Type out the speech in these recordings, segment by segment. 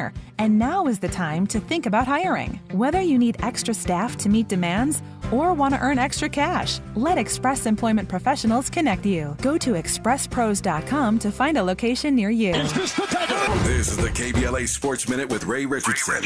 sooner, and now is the time to think about hiring. Whether you need extra staff to meet demands or want to earn extra cash, let Express Employment Professionals connect you. Go to expresspros.com to find a location near you. This is the KBLA Sports Minute with Ray Richardson.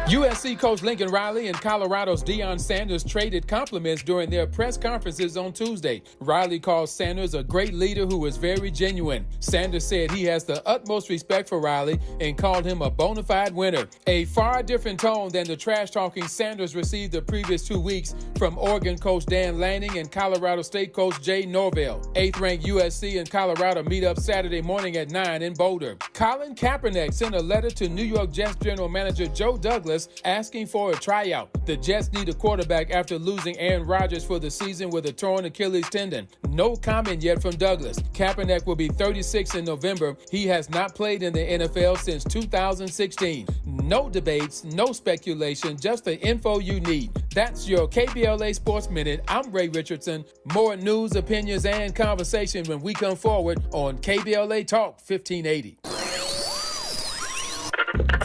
USC coach Lincoln Riley and Colorado's DeLeon Sanders traded compliments during their press conferences on Tuesday. Riley called Sanders a great leader who is very genuine. Sanders said he has the utmost respect for Riley and called him a bona fide winner. A far different tone than the trash-talking Sanders received the previous 2 weeks from Oregon coach Dan Lanning and Colorado State coach Jay Norvell. 8th-ranked USC and Colorado meet up Saturday morning at 9 in Boulder. Colin Kaepernick sent a letter to New York Jets general manager Joe Douglas asking for a tryout. The Jets need a quarterback after losing Aaron Rodgers for the season with a torn Achilles tendon. No comment yet from Douglas. Kaepernick will be 36 in November. He has not played in the NFL since 2016. No debates, no speculation, just the info you need. That's your KBLA Sports Minute. I'm Ray Richardson. More news, opinions, and conversation when we come forward on KBLA Talk 1580.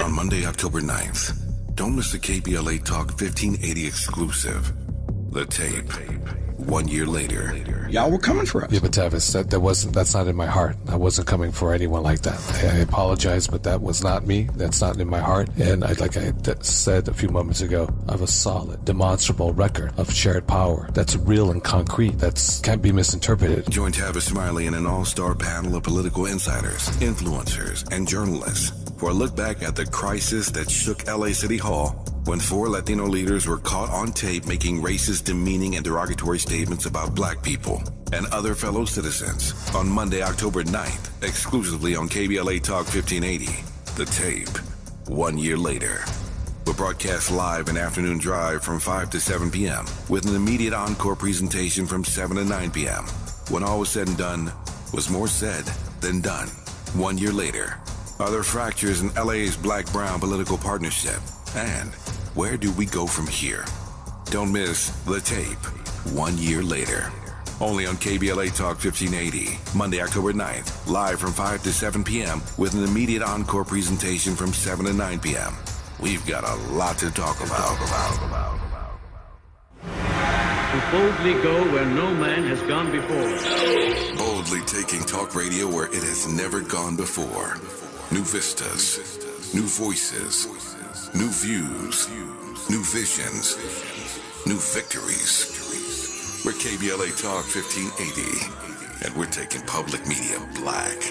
On Monday, October 9th, don't miss the KBLA Talk 1580 exclusive. The tape. 1 year later. Y'all were coming for us. Yeah, but Tavis, that's not in my heart. I wasn't coming for anyone like that. I apologize, but that was not me. That's not in my heart. And like I said a few moments ago, I have a solid, demonstrable record of shared power that's real and concrete. That can't be misinterpreted. Join Tavis Smiley and an all-star panel of political insiders, influencers, and journalists for a look back at the crisis that shook LA City Hall when 4 Latino leaders were caught on tape making racist, demeaning, and derogatory statements about black people and other fellow citizens. On Monday, October 9th, exclusively on KBLA Talk 1580, The Tape, 1 year later. We'll broadcast live an afternoon drive from 5 to 7 p.m. with an immediate encore presentation from 7 to 9 p.m. When all was said and done, was more said than done. 1 year later, are there fractures in LA's black-brown political partnership? And where do we go from here? Don't miss The Tape, 1 year later. Only on KBLA Talk 1580, Monday, October 9th, live from 5 to 7 p.m. with an immediate encore presentation from 7 to 9 p.m. We've got a lot to talk about. To boldly go where no man has gone before. Boldly taking talk radio where it has never gone before. New vistas, new voices, new views, new visions, new victories. We're KBLA Talk 1580, and we're taking public media black.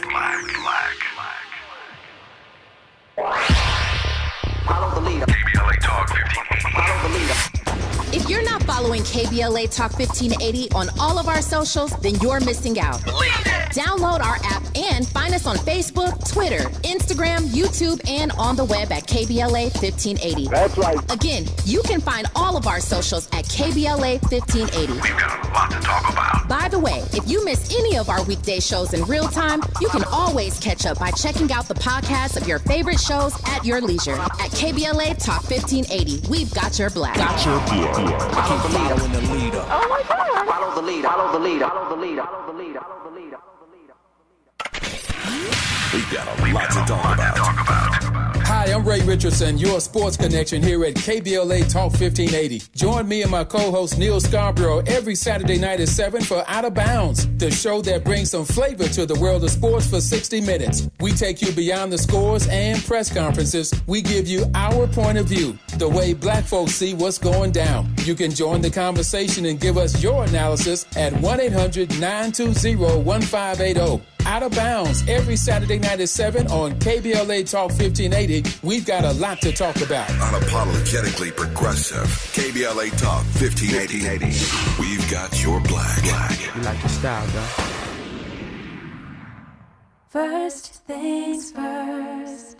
Follow the leader. KBLA Talk 1580. Follow the leader. If you're not following KBLA Talk 1580 on all of our socials, then you're missing out. Download our app and find us on Facebook, Twitter, Instagram, YouTube, and on the web at KBLA 1580. That's right. Again, you can find all of our socials at KBLA 1580. We've got a lot to talk about. By the way, if you miss any of our weekday shows in real time, you can always catch up by checking out the podcasts of your favorite shows at your leisure. At KBLA Talk 1580, we've got your black. Got your black. Follow the leader. Following the leader. Oh my God. Follow the leader. Follow the leader. Follow the leader. Follow the leader. Follow the leader. We've got a lot to talk about. Hi, I'm Ray Richardson, your sports connection here at KBLA Talk 1580. Join me and my co-host Neil Scarborough every Saturday night at 7 for Out of Bounds, the show that brings some flavor to the world of sports for 60 minutes. We take you beyond the scores and press conferences. We give you our point of view, the way black folks see what's going down. You can join the conversation and give us your analysis at 1-800-920-1580. Out of Bounds every Saturday night at 7 on KBLA Talk 1580. We've got a lot to talk about. Unapologetically progressive. KBLA Talk 1580. We've got your black. You like your style, though. First things first.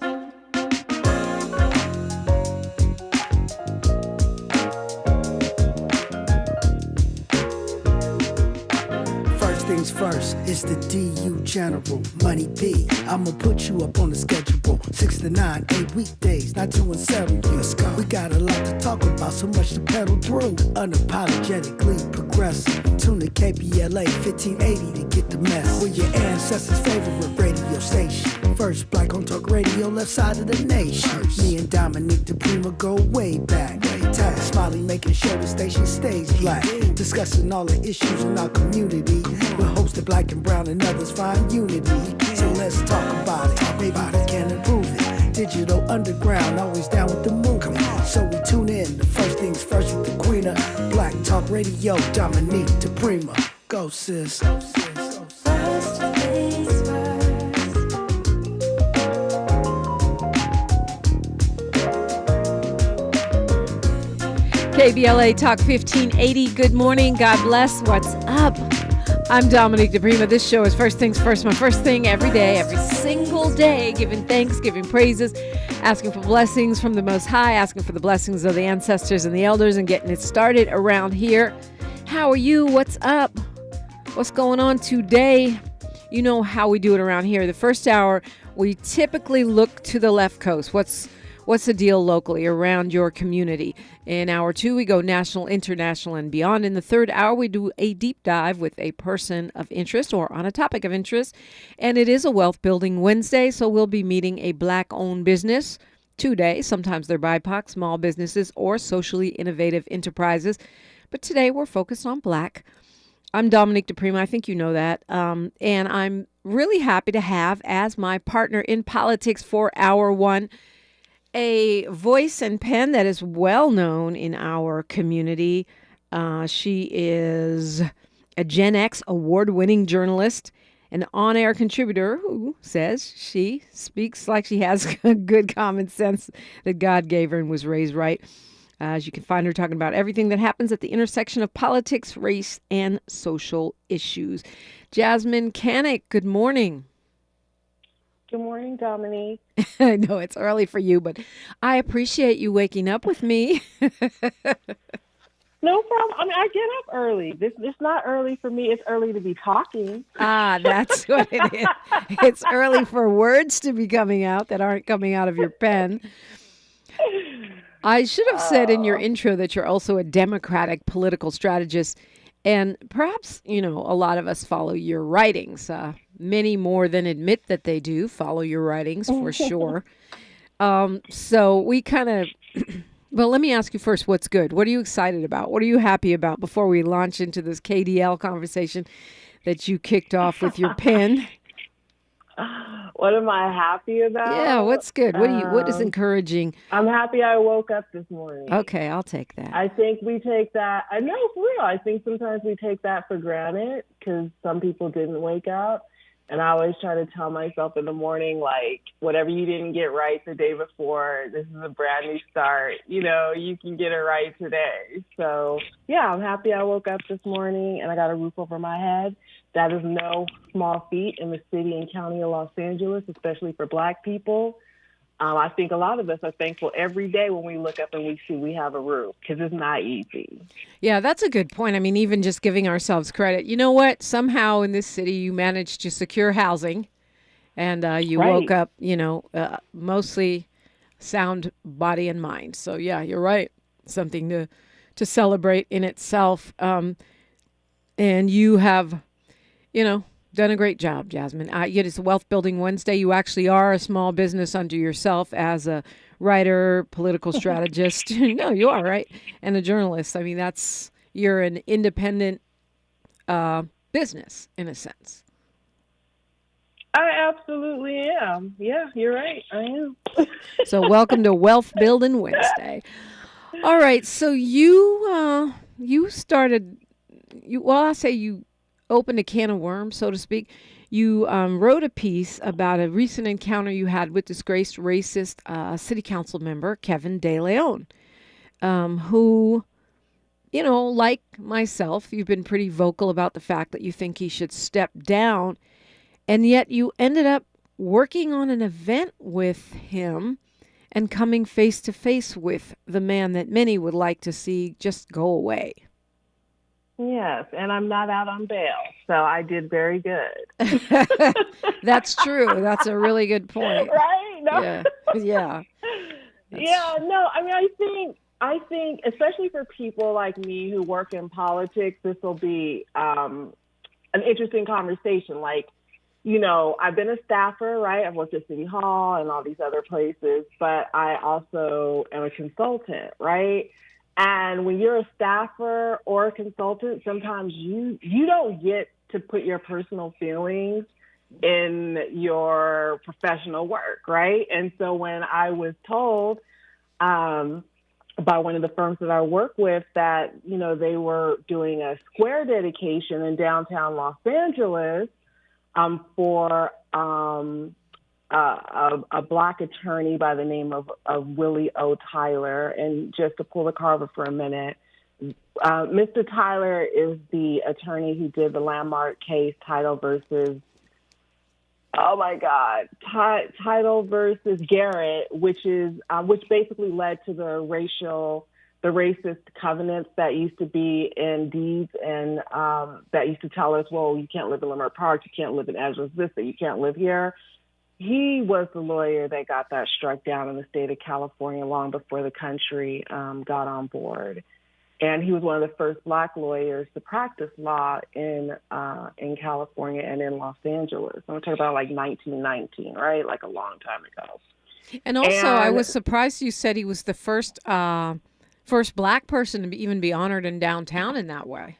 Things first, it's the DU General, Money B. I'ma put you up on the schedule. 6 to 9, 8 weekdays, not 2 and 7. Let's go. We got a lot to talk about, so much to pedal through. Unapologetically progressive. Tune to KBLA 1580 to get the mess. We're your ancestors' favorite radio station. First black on talk radio, left side of the nation. Me and Dominique DePrima go way back. Tag Smiley making sure the station stays black. Discussing all the issues in our community. We're hosted black and brown and others find unity. So let's talk about it. Maybe we can improve it. Digital underground, always down with the movement. So we tune in. The first things first with the queen of Black Talk Radio, Dominique DePrima. Go sis. First things first. KBLA Talk 1580. Good morning. God bless. What's up? I'm Dominique DePrima. This show is First Things First. My first thing every day, every single day, giving thanks, giving praises, asking for blessings from the Most High, asking for the blessings of the ancestors and the elders, and getting it started around here. How are you? What's up? What's going on today? You know how we do it around here. The first hour, we typically look to the left coast. What's the deal locally around your community? In hour two, we go national, international, and beyond. In the third hour, we do a deep dive with a person of interest or on a topic of interest. And it is a Wealth Building Wednesday, so we'll be meeting a Black-owned business today. Sometimes they're BIPOC, small businesses, or socially innovative enterprises. But today, we're focused on Black. I'm Dominique DePrima. I think you know that. And I'm really happy to have as my partner in politics for hour one, a voice and pen that is well known in our community. She is a Gen X award-winning journalist, an on-air contributor who says she speaks like she has good common sense that God gave her and was raised right. As you can find her talking about everything that happens at the intersection of politics, race, and social issues. Jasmyne Cannick, good morning. Good morning, Dominique. I know it's early for you, but I appreciate you waking up with me. No problem. I mean, I get up early. It's not early for me. It's early to be talking. Ah, that's what it is. It's early for words to be coming out that aren't coming out of your pen. I should have said in your intro that you're also a Democratic political strategist. And perhaps, a lot of us follow your writings. Many more than admit that they do follow your writings, for sure. So we kind of, well, let me ask you first, what's good? What are you excited about? What are you happy about before we launch into this KDL conversation that you kicked off with your pen? What am I happy about? Yeah, what's good? What is encouraging? I'm happy I woke up this morning. Okay, I'll take that. I think we take that, I know, for real. I think sometimes we take that for granted because some people didn't wake up. And I always try to tell myself in the morning, like, whatever you didn't get right the day before, this is a brand new start. You can get it right today. So, yeah, I'm happy I woke up this morning and I got a roof over my head. That is no small feat in the city and county of Los Angeles, especially for Black people. I think a lot of us are thankful every day when we look up and we see we have a roof because it's not easy. Yeah, that's a good point. I mean, even just giving ourselves credit. You know what? Somehow in this city, you managed to secure housing and you woke up, mostly sound body and mind. So, yeah, you're right. Something to celebrate in itself. And you have, done a great job, Jasmyne. It's a Wealth Building Wednesday. You actually are a small business unto yourself as a writer, political strategist. No, you are, right? And a journalist. I mean, you're an independent business in a sense. I absolutely am. Yeah, you're right. I am. So welcome to Wealth Building Wednesday. All right. So you started, I'll say you opened a can of worms, so to speak. You wrote a piece about a recent encounter you had with disgraced racist city council member Kevin DeLeon, who, like myself, you've been pretty vocal about the fact that you think he should step down, and yet you ended up working on an event with him and coming face to face with the man that many would like to see just go away. Yes, and I'm not out on bail, so I did very good. That's true. That's a really good point. Right? No. Yeah. Yeah. Yeah, no, I mean, I think, especially for people like me who work in politics, this will be an interesting conversation. Like, you know, I've been a staffer, right? I've worked at City Hall and all these other places, but I also am a consultant, right? And when you're a staffer or a consultant, sometimes you don't get to put your personal feelings in your professional work, right? And so when I was told by one of the firms that I work with that, you know, they were doing a square dedication in downtown Los Angeles for a Black attorney by the name of Willie O. Tyler. And just to pull the carver for a minute, Mr. Tyler is the attorney who did the landmark case Title versus, oh my God, Title versus Garrett, which basically led to the racist covenants that used to be in deeds and that used to tell us, well, you can't live in Leimert Park, you can't live in Edgewood Vista, you can't live here. He was the lawyer that got that struck down in the state of California long before the country got on board. And he was one of the first Black lawyers to practice law in California and in Los Angeles. I'm talking about like 1919, right? Like a long time ago. And also, I was surprised you said he was the first Black person to even be honored in downtown in that way.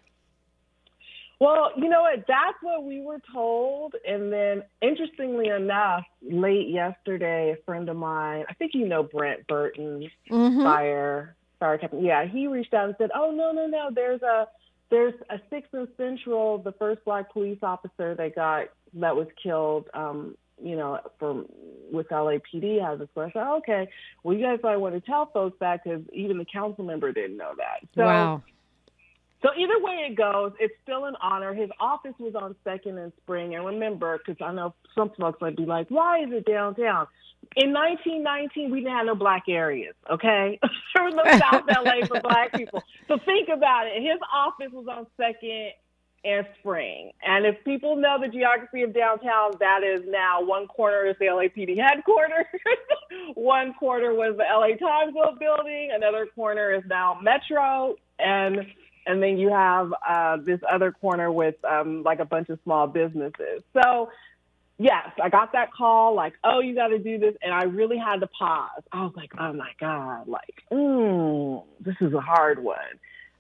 Well, you know what? That's what we were told. And then, interestingly enough, late yesterday, a friend of mine, I think you know Brent Burton, fire captain. Yeah, he reached out and said, "Oh no, there's a 6th and Central, the first Black police officer that was killed, you know, with LAPD has a square." I said, "Okay, well, you guys might want to tell folks that because even the council member didn't know that." So, wow. So either way it goes, it's still an honor. His office was on 2nd and Spring. And remember, because I know some folks might be like, why is it downtown? In 1919, we didn't have no Black areas, okay? There was no South LA for Black people. So think about it. His office was on 2nd and Spring. And if people know the geography of downtown, that is now one corner is the LAPD headquarters. One corner was the LA Timesville building. Another corner is now Metro. And then you have this other corner with like a bunch of small businesses. So, yes, I got that call like, oh, you got to do this. And I really had to pause. I was like, oh, my God, like, this is a hard one.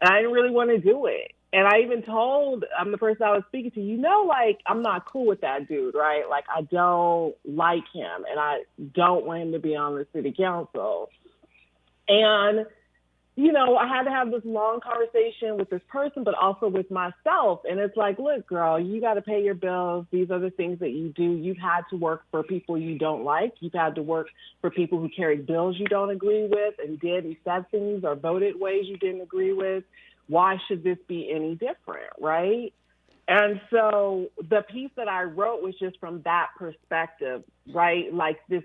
And I didn't really want to do it. And I even told the person I was speaking to, you know, like, I'm not cool with that dude, right? Like, I don't like him, and I don't want him to be on the city council. And you know, I had to have this long conversation with this person, but also with myself. And it's like, look, girl, you got to pay your bills. These are the things that you do. You've had to work for people you don't like. You've had to work for people who carried bills you don't agree with and did and said things or voted ways you didn't agree with. Why should this be any different, right? And so the piece that I wrote was just from that perspective, right? Like this,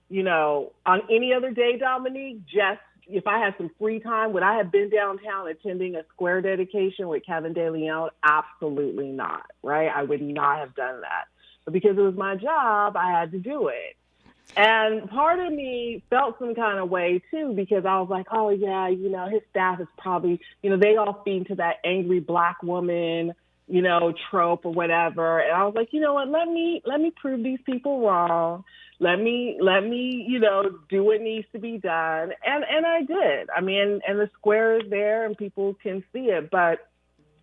you know, on any other day, Dominique, just if I had some free time, would I have been downtown attending a square dedication with Kevin DeLeon? Absolutely not, right? I would not have done that. But because it was my job, I had to do it. And part of me felt some kind of way, too, because I was like, oh, yeah, you know, his staff is probably, you know, they all feed to that angry Black woman, you know, trope or whatever. And I was like, you know what, let me prove these people wrong. Let me, you know, do what needs to be done. And I did. I mean, and the square is there and people can see it, but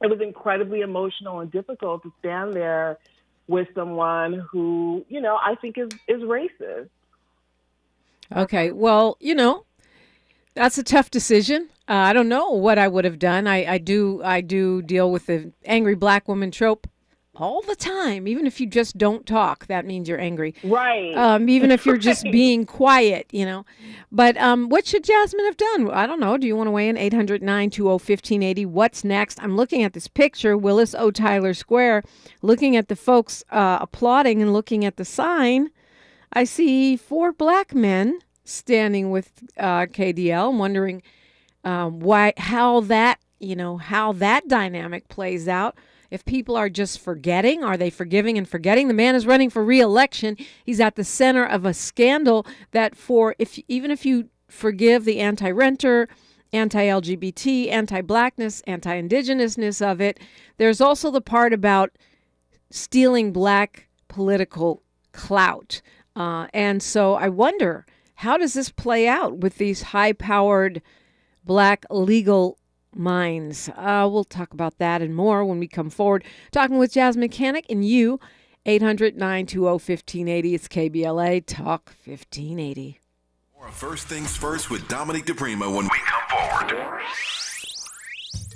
it was incredibly emotional and difficult to stand there with someone who, you know, I think is racist. Okay. Well, you know, that's a tough decision. I don't know what I would have done. I do deal with the angry Black woman trope all the time. Even if you just don't talk, that means you're angry. Right. Even if you're just being quiet, you know. But what should Jasmine have done? I don't know. Do you want to weigh in? 800-920-1580. What's next? I'm looking at this picture, Willis O. Tyler Square, looking at the folks applauding and looking at the sign. I see 4 Black men standing with KDL. I'm wondering how that how that dynamic plays out. If people are just forgetting, are they forgiving and forgetting? The man is running for re-election. He's at the center of a scandal that even if you forgive the anti-renter, anti-LGBT, anti-blackness, anti-indigenousness of it, there's also the part about stealing black political clout. And so I wonder, how does this play out with these high-powered black legal minds? We'll talk about that and more when we come forward. Talking with Jasmyne Cannick and you, 800-920-1580. It's KBLA Talk 1580. First things first with Dominique DePrima when we come forward.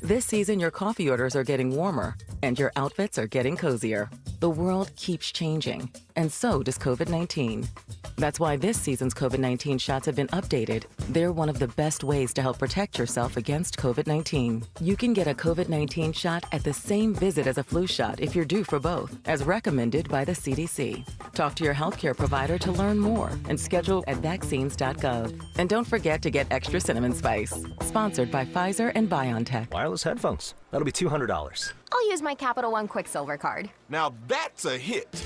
This season, your coffee orders are getting warmer and your outfits are getting cozier. The world keeps changing, and so does COVID-19. That's why this season's COVID-19 shots have been updated. They're one of the best ways to help protect yourself against COVID-19. You can get a COVID-19 shot at the same visit as a flu shot if you're due for both, as recommended by the CDC. Talk to your healthcare provider to learn more and schedule at vaccines.gov. And don't forget to get extra cinnamon spice. Sponsored by Pfizer and BioNTech. Wireless headphones. That'll be $200. I'll use my Capital One Quicksilver card. Now that's a hit.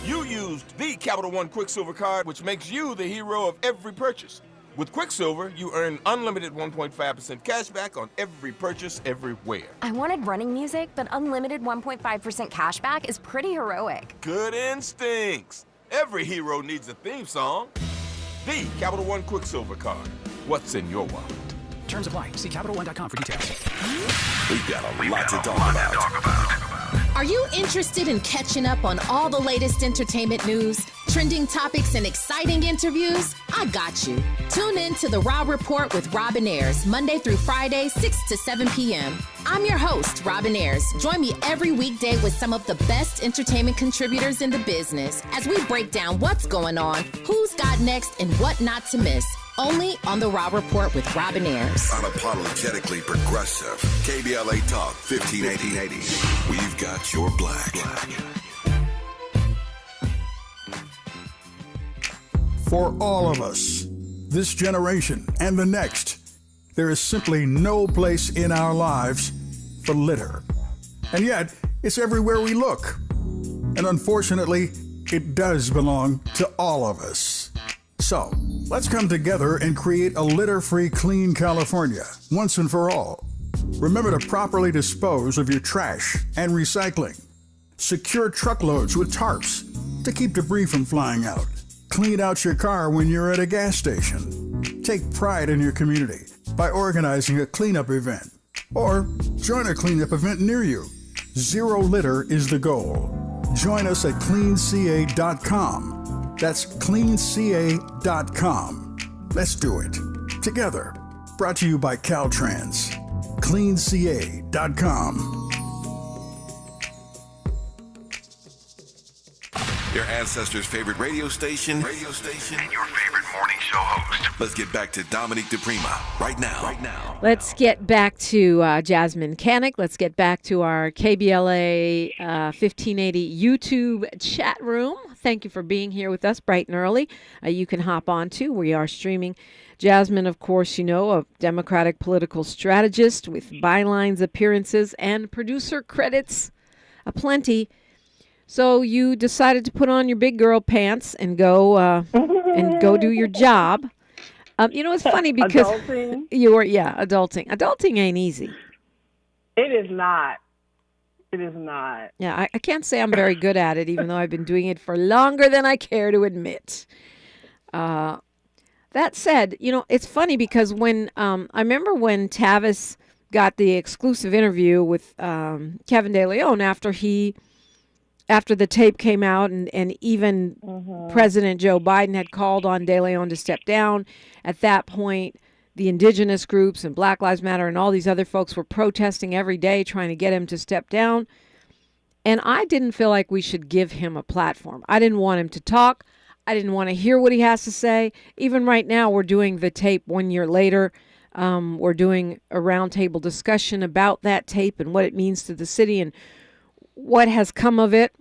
You used the Capital One Quicksilver card, which makes you the hero of every purchase. With Quicksilver, you earn unlimited 1.5% cash back on every purchase everywhere. I wanted running music, but unlimited 1.5% cash back is pretty heroic. Good instincts. Every hero needs a theme song. The Capital One Quicksilver card. What's in your wallet? Terms apply. See CapitalOne.com for details. We've got a lot to talk about. Are you interested in catching up on all the latest entertainment news, trending topics, and exciting interviews? I got you. Tune in to The Raw Report with Robin Ayers, Monday through Friday, 6 to 7 p.m. I'm your host, Robin Ayers. Join me every weekday with some of the best entertainment contributors in the business as we break down what's going on, who's got next, and what not to miss. Only on The Raw Report with Robin Ayers. Unapologetically progressive. KBLA Talk 1580. We've got your black. For all of us, this generation and the next, there is simply no place in our lives for litter. And yet, it's everywhere we look. And unfortunately, it does belong to all of us. So, let's come together and create a litter-free, clean California, once and for all. Remember to properly dispose of your trash and recycling. Secure truckloads with tarps to keep debris from flying out. Clean out your car when you're at a gas station. Take pride in your community by organizing a cleanup event. Or join a cleanup event near you. Zero litter is the goal. Join us at cleanca.com. That's cleanca.com. Let's do it together. Brought to you by Caltrans. cleanca.com. Your ancestors' favorite radio station, and your favorite morning show host. Let's get back to Dominique DePrima right now. Let's get back to Jasmyne Cannick. Let's get back to our KBLA 1580 YouTube chat room. Thank you for being here with us bright and early. You can hop on too. We are streaming. Jasmyne, of course, a Democratic political strategist with Bylines appearances and producer credits aplenty. So you decided to put on your big girl pants and go do your job. It's funny because adulting. Adulting. Adulting ain't easy. It is not. It is not. Yeah, I can't say I'm very good at it, even though I've been doing it for longer than I care to admit. That said, it's funny because when I remember when Tavis got the exclusive interview with Kevin DeLeon after the tape came out and even President Joe Biden had called on DeLeon to step down. At that point, the indigenous groups and Black Lives Matter and all these other folks were protesting every day trying to get him to step down. And I didn't feel like we should give him a platform. I didn't want him to talk. I didn't want to hear what he has to say. Even right now, we're doing the tape 1 year later. We're doing a roundtable discussion about that tape and what it means to the city and what has come of it.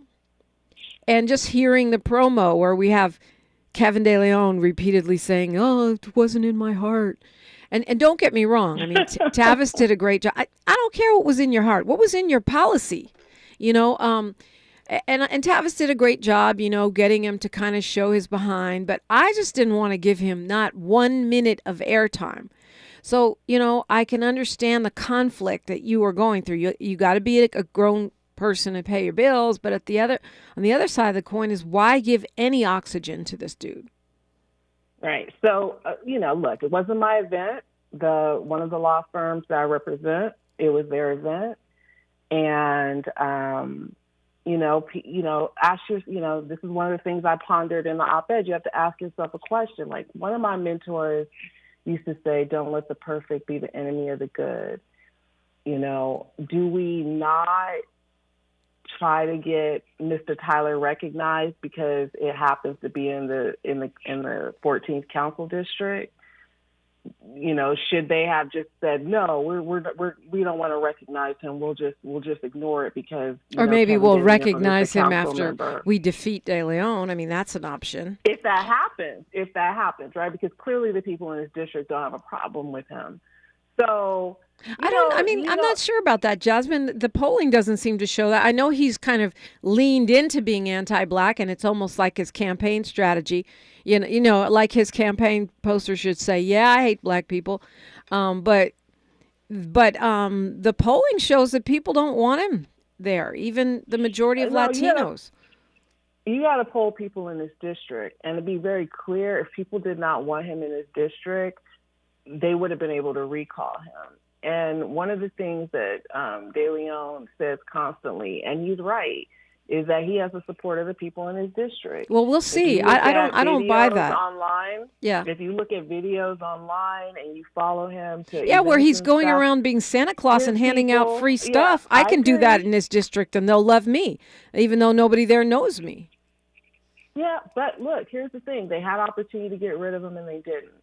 And just hearing the promo where we have Kevin DeLeon repeatedly saying, "Oh, it wasn't in my heart." And don't get me wrong. I mean, Tavis did a great job. I don't care what was in your heart. What was in your policy? And Tavis did a great job, getting him to kind of show his behind. But I just didn't want to give him not 1 minute of airtime. So, I can understand the conflict that you are going through. You got to be a grown person and pay your bills. But on the other side of the coin is, why give any oxygen to this dude? Right. So, look, it wasn't my event. One of the law firms that I represent, it was their event. And, ask your, this is one of the things I pondered in the op-ed. You have to ask yourself a question. Like, one of my mentors used to say, don't let the perfect be the enemy of the good. Do we not try to get Mr. Tyler recognized because it happens to be in the 14th Council District? Should they have just said no? We don't want to recognize him. We'll just ignore it because. Or maybe we'll recognize him after we defeat DeLeon. I mean, that's an option. If that happens, right? Because clearly the people in his district don't have a problem with him. So. I'm not sure about that, Jasmine. The polling doesn't seem to show that. I know he's kind of leaned into being anti-black, and it's almost like his campaign strategy. Like his campaign poster should say, "Yeah, I hate black people," but the polling shows that people don't want him there. Even the majority of Latinos. You got to poll people in his district, and to be very clear, if people did not want him in his district, they would have been able to recall him. And one of the things that DeLeon says constantly, and he's right, is that he has the support of the people in his district. Well, we'll see. I don't buy that. Online, yeah. If you look at videos online and you follow him to where he's going around being Santa Claus and handing out free stuff, I can do that in this district, and they'll love me, even though nobody there knows me. Yeah, but look, here's the thing: they had opportunity to get rid of him, and they didn't.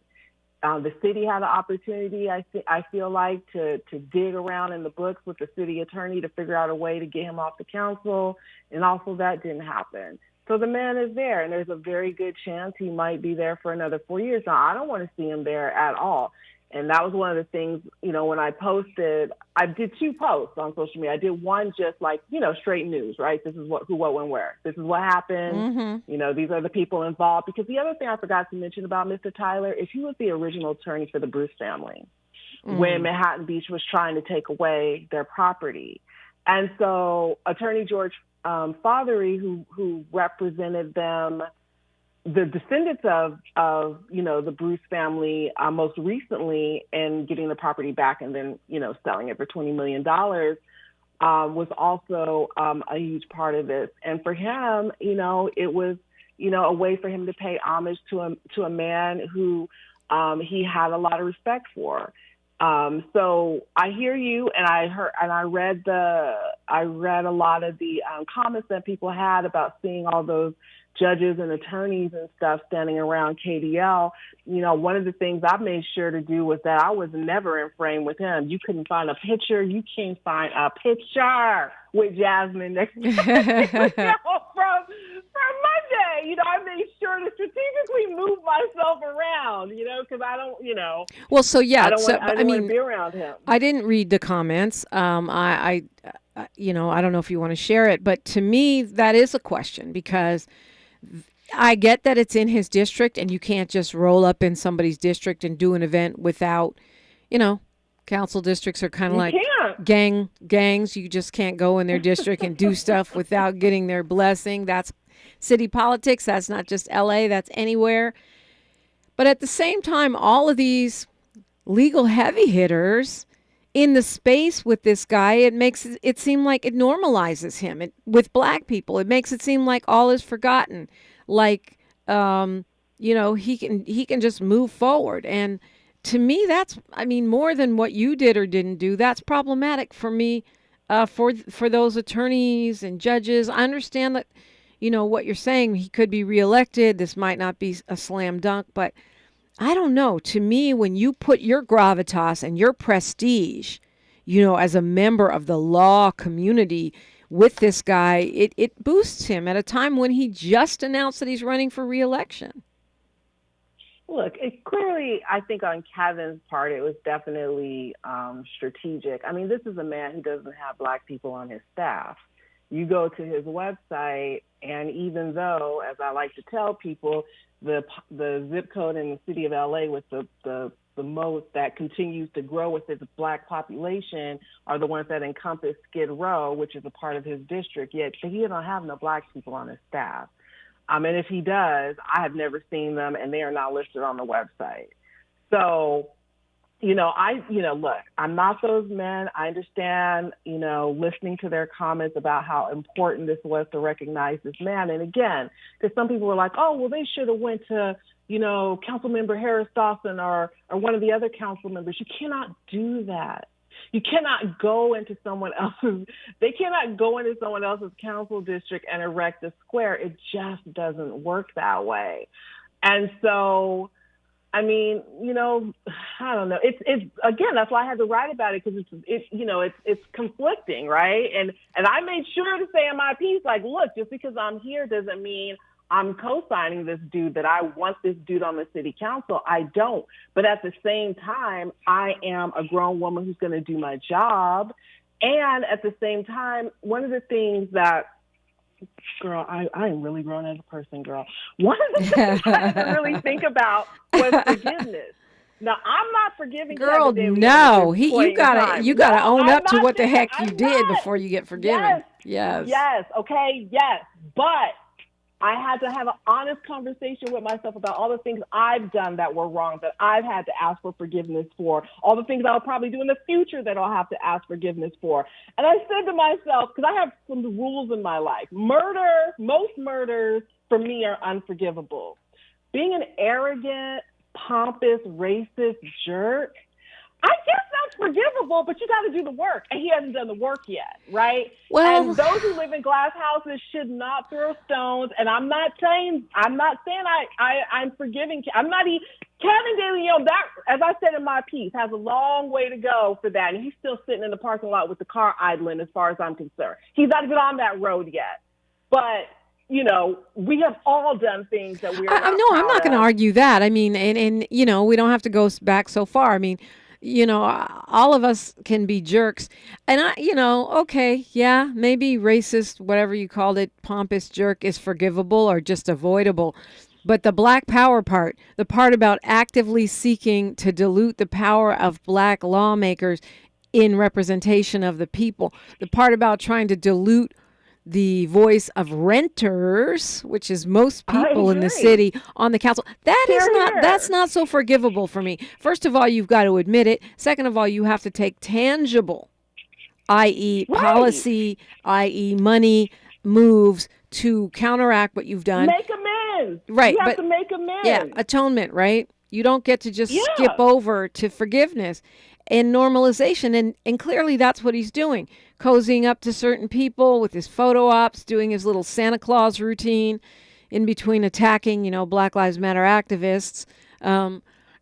The city had an opportunity, I feel like, to dig around in the books with the city attorney to figure out a way to get him off the council, and also that didn't happen. So the man is there, and there's a very good chance he might be there for another 4 years. Now, I don't want to see him there at all. And that was one of the things, when I posted, I did 2 posts on social media. I did one just like, straight news, right? This is who, what, when, where. This is what happened. Mm-hmm. These are the people involved. Because the other thing I forgot to mention about Mr. Tyler is he was the original attorney for the Bruce family when Manhattan Beach was trying to take away their property. And so Attorney George Fothery, who represented them, the descendants of the Bruce family most recently, and getting the property back and then selling it for $20 million was also a huge part of this. And for him, it was a way for him to pay homage to a man who he had a lot of respect for. So I hear you, and I read a lot of the comments that people had about seeing all those judges and attorneys and stuff standing around KDL. One of the things I made sure to do was that I was never in frame with him. You couldn't find a picture. You can't find a picture with Jasmine next to from Monday. I made sure to strategically move myself around, because I don't, Well, so yeah, I don't want to be around him. I didn't read the comments. I don't know if you want to share it, but to me, that is a question, because I get that it's in his district and you can't just roll up in somebody's district and do an event without, council districts are kind of like gangs. You just can't go in their district and do stuff without getting their blessing. That's city politics. That's not just LA, that's anywhere. But at the same time, all of these legal heavy hitters in the space with this guy, it makes it seem like it normalizes him. With black people, it makes it seem like all is forgotten. Like, he can just move forward. And to me, that's, more than what you did or didn't do, that's problematic for me, for those attorneys and judges. I understand that, what you're saying, he could be reelected. This might not be a slam dunk, but I don't know. To me, when you put your gravitas and your prestige, as a member of the law community with this guy, it boosts him at a time when he just announced that he's running for reelection. Look, clearly, I think on Kevin's part, it was definitely strategic. I mean, this is a man who doesn't have Black people on his staff. You go to his website, and even though, as I like to tell people, the zip code in the city of LA with the most that continues to grow with its Black population are the ones that encompass Skid Row, which is a part of his district, yet he don't have no Black people on his staff. And if he does, I have never seen them, and they are not listed on the website. So, look, I'm not those men. I understand, listening to their comments about how important this was to recognize this man. And again, because some people were like, oh, well, they should have went to, Councilmember Harris Dawson or one of the other council members. You cannot do that. You cannot go into someone else's council district and erect a square. It just doesn't work that way. And so, I mean, I don't know. It's again, that's why I had to write about it, because it's conflicting, right? And I made sure to say in my piece, like, look, just because I'm here doesn't mean I'm co-signing this dude, that I want this dude on the city council. I don't. But at the same time, I am a grown woman who's going to do my job. And at the same time, one of the things that, girl, I am really grown as a person, girl. One of the things I had to really think about was forgiveness. Now, I'm not forgiving girl. No, you gotta own up to what the heck you did before you get forgiven. Yes. Okay. Yes. But I had to have an honest conversation with myself about all the things I've done that were wrong, that I've had to ask for forgiveness for, all the things I'll probably do in the future that I'll have to ask forgiveness for. And I said to myself, because I have some rules in my life, most murders for me are unforgivable. Being an arrogant, pompous, racist jerk, I guess that's forgivable, but you got to do the work, and he hasn't done the work yet, right? Well, and those who live in glass houses should not throw stones. And I'm not saying I'm forgiving. Kevin DeLeon, that, as I said in my piece, has a long way to go for that, and he's still sitting in the parking lot with the car idling, as far as I'm concerned. He's not even on that road yet, but. We have all done things that we're not. No, I'm not going to argue that. I mean, and we don't have to go back so far. I mean, all of us can be jerks. And okay, yeah, maybe racist, whatever you called it, pompous jerk is forgivable or just avoidable. But the Black power part, the part about actively seeking to dilute the power of Black lawmakers in representation of the people, the part about trying to dilute the voice of renters, which is most people in the city on the council, that's not so forgivable for me. First of all, you've got to admit it. Second of all, you have to take tangible, i.e. policy, i.e. money moves to counteract what you've done. Make amends. Right. You have to make amends. Yeah, atonement, right? You don't get to just skip over to forgiveness and normalization. And clearly that's what he's doing. Cozying up to certain people with his photo ops, doing his little Santa Claus routine in between attacking, Black Lives Matter activists,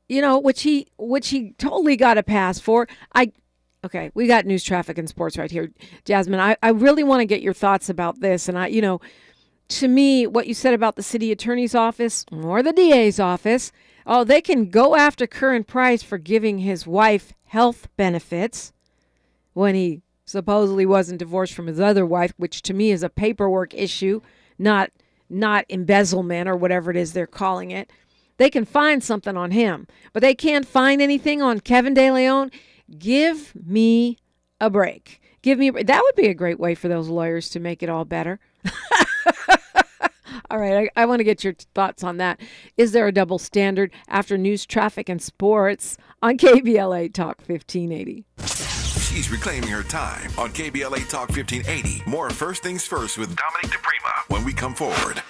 which he totally got a pass for. Okay, we got news, traffic, and sports right here. Jasmine, I really want to get your thoughts about this. And to me, what you said about the city attorney's office or the DA's office, they can go after Curran Price for giving his wife health benefits when he supposedly wasn't divorced from his other wife, which to me is a paperwork issue, not embezzlement or whatever it is they're calling it. They can find something on him, but they can't find anything on Kevin DeLeon. Give me a break. That would be a great way for those lawyers to make it all better. All right, I want to get your thoughts on that. Is there a double standard after news, traffic, and sports on KBLA Talk 1580? She's reclaiming her time on KBLA Talk 1580. More First Things First with Dominic DePrima when we come forward.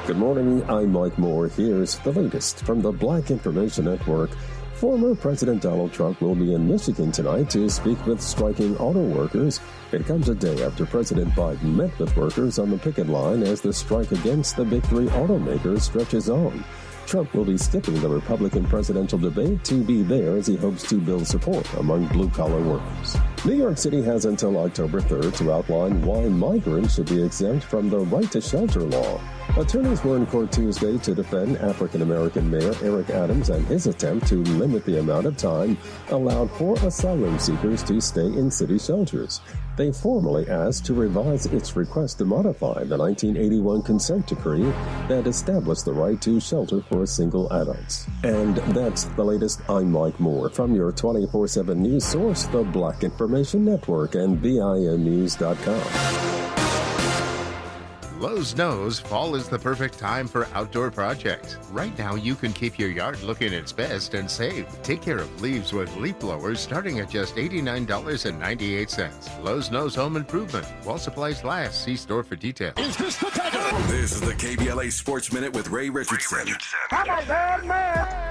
Good morning, I'm Mike Moore. Here's the latest from the Black Information Network. Former President Donald Trump will be in Michigan tonight to speak with striking auto workers. It comes a day after President Biden met with workers on the picket line as the strike against the big three automakers stretches on. Trump will be skipping the Republican presidential debate to be there as he hopes to build support among blue-collar workers. New York City has until October 3rd to outline why migrants should be exempt from the right to shelter law. Attorneys were in court Tuesday to defend African-American Mayor Eric Adams and his attempt to limit the amount of time allowed for asylum seekers to stay in city shelters. They formally asked to revise its request to modify the 1981 consent decree that established the right to shelter for single adults. And that's the latest. I'm Mike Moore from your 24/7 news source, the Black Information Network and BINnews.com. Lowe's knows fall is the perfect time for outdoor projects. Right now, you can keep your yard looking its best and save. Take care of leaves with leaf blowers starting at just $89.98. Lowe's knows home improvement. While supplies last, see store for details. This is the KBLA Sports Minute with Ray Richardson.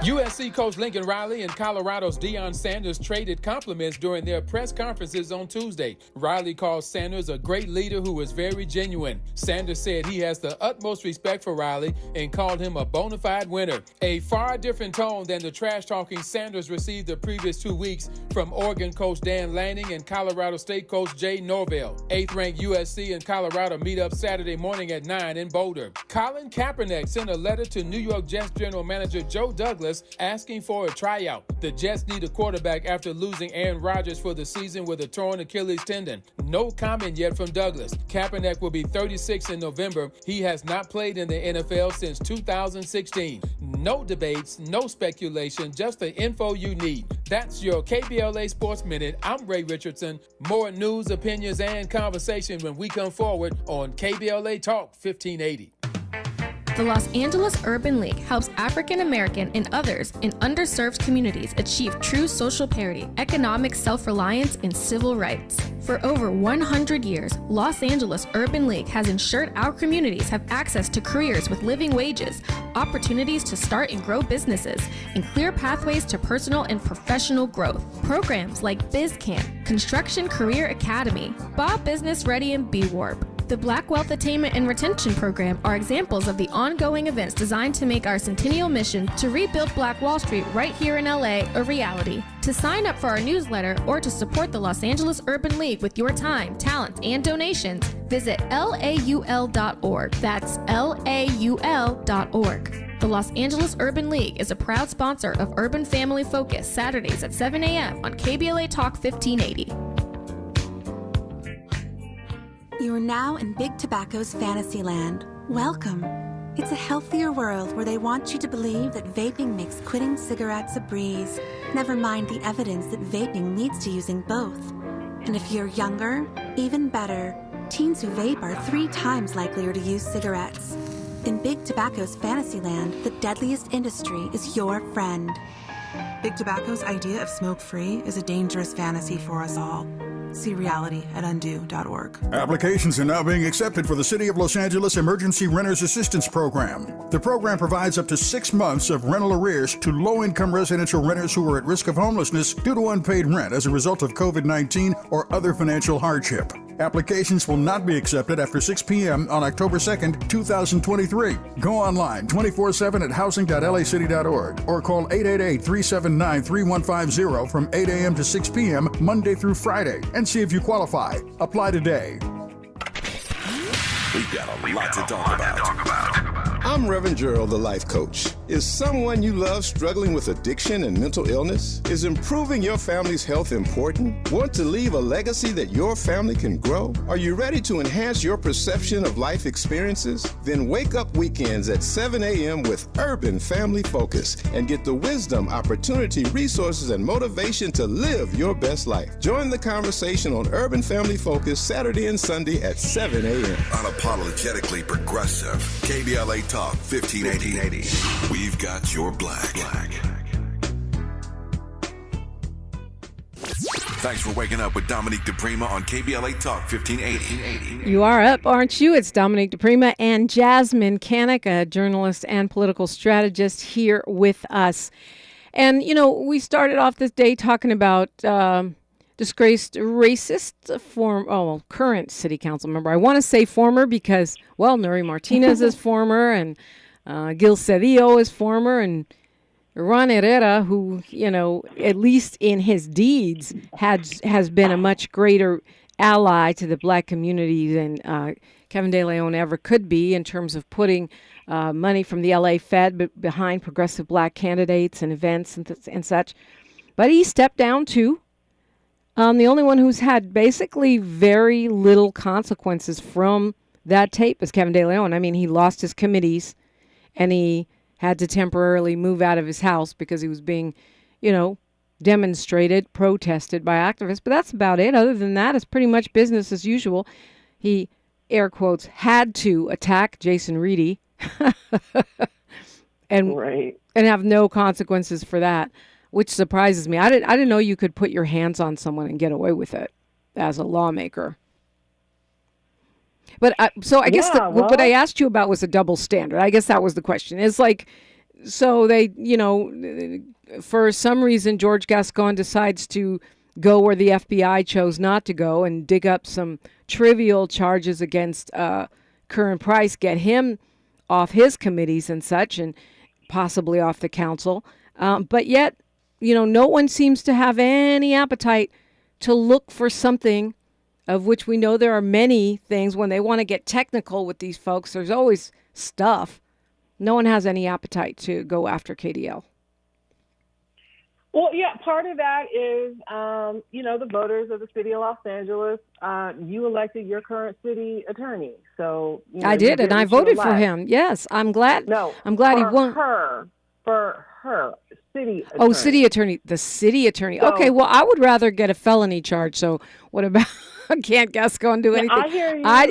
USC coach Lincoln Riley and Colorado's DeLeon Sanders traded compliments during their press conferences on Tuesday. Riley called Sanders a great leader who is very genuine. Sanders said he has the utmost respect for Riley and called him a bona fide winner. A far different tone than the trash-talking Sanders received the previous 2 weeks from Oregon coach Dan Lanning and Colorado State coach Jay Norvell. 8th-ranked USC and Colorado meet up Saturday morning at 9 in Boulder. Colin Kaepernick sent a letter to New York Jets general manager Joe Douglas asking for a tryout. The Jets need a quarterback after losing Aaron Rodgers for the season with a torn Achilles tendon. No comment yet from Douglas. Kaepernick will be 36 in November. He has not played in the NFL since 2016. No debates, no speculation, just the info you need. That's your KBLA Sports Minute. I'm Ray Richardson. More news, opinions, and conversation when we come forward on KBLA Talk 1580. The Los Angeles Urban League helps African American and others in underserved communities achieve true social parity, economic self-reliance, and civil rights. For over 100 years, Los Angeles Urban League has ensured our communities have access to careers with living wages, opportunities to start and grow businesses, and clear pathways to personal and professional growth. Programs like BizCamp, Construction Career Academy, Bob Business Ready, and B-Warp. The Black Wealth Attainment and Retention Program are examples of the ongoing events designed to make our centennial mission to rebuild Black Wall Street right here in LA a reality. To sign up for our newsletter or to support the Los Angeles Urban League with your time, talents, and donations, visit laul.org. That's laul.org. The Los Angeles Urban League is a proud sponsor of Urban Family Focus, Saturdays at 7 a.m. on KBLA Talk 1580. You are now in Big Tobacco's fantasy land. Welcome. It's a healthier world where they want you to believe that vaping makes quitting cigarettes a breeze. Never mind the evidence that vaping leads to using both. And if you're younger, even better, teens who vape are 3 times likelier to use cigarettes. In Big Tobacco's fantasy land, the deadliest industry is your friend. Big Tobacco's idea of smoke-free is a dangerous fantasy for us all. See reality at undo.org. Applications are now being accepted for the City of Los Angeles Emergency Renters Assistance Program. The program provides up to 6 months of rental arrears to low-income residential renters who are at risk of homelessness due to unpaid rent as a result of COVID-19 or other financial hardship. Applications will not be accepted after 6 p.m. on October 2nd, 2023. Go online 24/7 at housing.lacity.org or call 888-379-3150 from 8 a.m. to 6 p.m. Monday through Friday and see if you qualify. Apply today. We've got a lot to talk about. I'm Reverend Gerald, the life coach. Is someone you love struggling with addiction and mental illness? Is improving your family's health important? Want to leave a legacy that your family can grow? Are you ready to enhance your perception of life experiences? Then wake up weekends at 7 a.m. with Urban Family Focus and get the wisdom, opportunity, resources, and motivation to live your best life. Join the conversation on Urban Family Focus Saturday and Sunday at 7 a.m. Unapologetically progressive. KBLA Talk 1580. We've got your black. Thanks for waking up with Dominique DePrima on KBLA Talk 1580. You are up, aren't you? It's Dominique DePrima and Jasmyne Cannick, a journalist and political strategist, here with us. And, you know, we started off this day talking about disgraced racist current city council member. I want to say former because, well, Nuri Martinez is former and Gil Cedillo is former, and Ron Herrera, who, at least in his deeds, has been a much greater ally to the black community than Kevin DeLeon ever could be in terms of putting money from the LA Fed behind progressive black candidates and events and such. But he stepped down too. The only one who's had basically very little consequences from that tape is Kevin DeLeon. I mean, he lost his committees and he had to temporarily move out of his house because he was being, protested by activists. But that's about it. Other than that, it's pretty much business as usual. He, air quotes, had to attack Jason Reedy and have no consequences for that, which surprises me. I didn't know you could put your hands on someone and get away with it as a lawmaker. But I guess what I asked you about was a double standard. I guess that was the question. It's like, so they, for some reason, George Gascon decides to go where the FBI chose not to go and dig up some trivial charges against Curran Price, get him off his committees and such, and possibly off the council. But yet, no one seems to have any appetite to look for something, of which we know there are many things. When they want to get technical with these folks, there's always stuff. No one has any appetite to go after KDL. Well, yeah, part of that is, the voters of the city of Los Angeles. You elected your current city attorney, so I did, and I voted for him. Yes, I'm glad. No, I'm glad he won. For her, city attorney. Oh, city attorney, the city attorney. So, okay, well, I would rather get a felony charge. So what about? Can't Gascon do anything? I hear you. I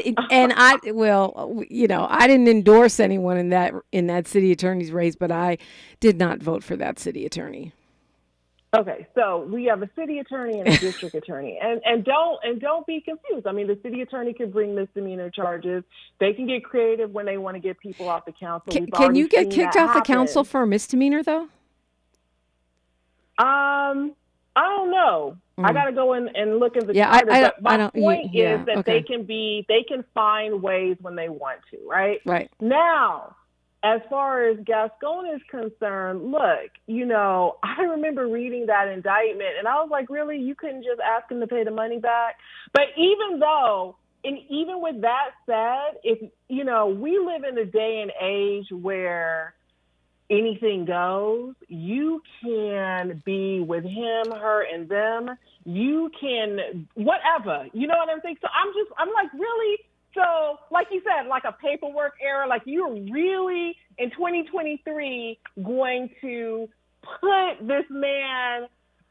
didn't endorse anyone in that city attorney's race, but I did not vote for that city attorney. Okay, so we have a city attorney and a district attorney, and don't be confused. I mean, the city attorney can bring misdemeanor charges. They can get creative when they want to get people off the council. Can you get kicked off the council for a misdemeanor, though? I don't know. I got to go in and look at the charter. But my point is that they can find ways when they want to, right? Right. Now, as far as Gascon is concerned, look, I remember reading that indictment, and I was like, really? You couldn't just ask him to pay the money back? But even with that said, if, we live in a day and age where anything goes. You can be with him, her, and them. You can, whatever. You know what I'm saying? So I'm like, really? So, like you said, like a paperwork error, like you're really in 2023 going to put this man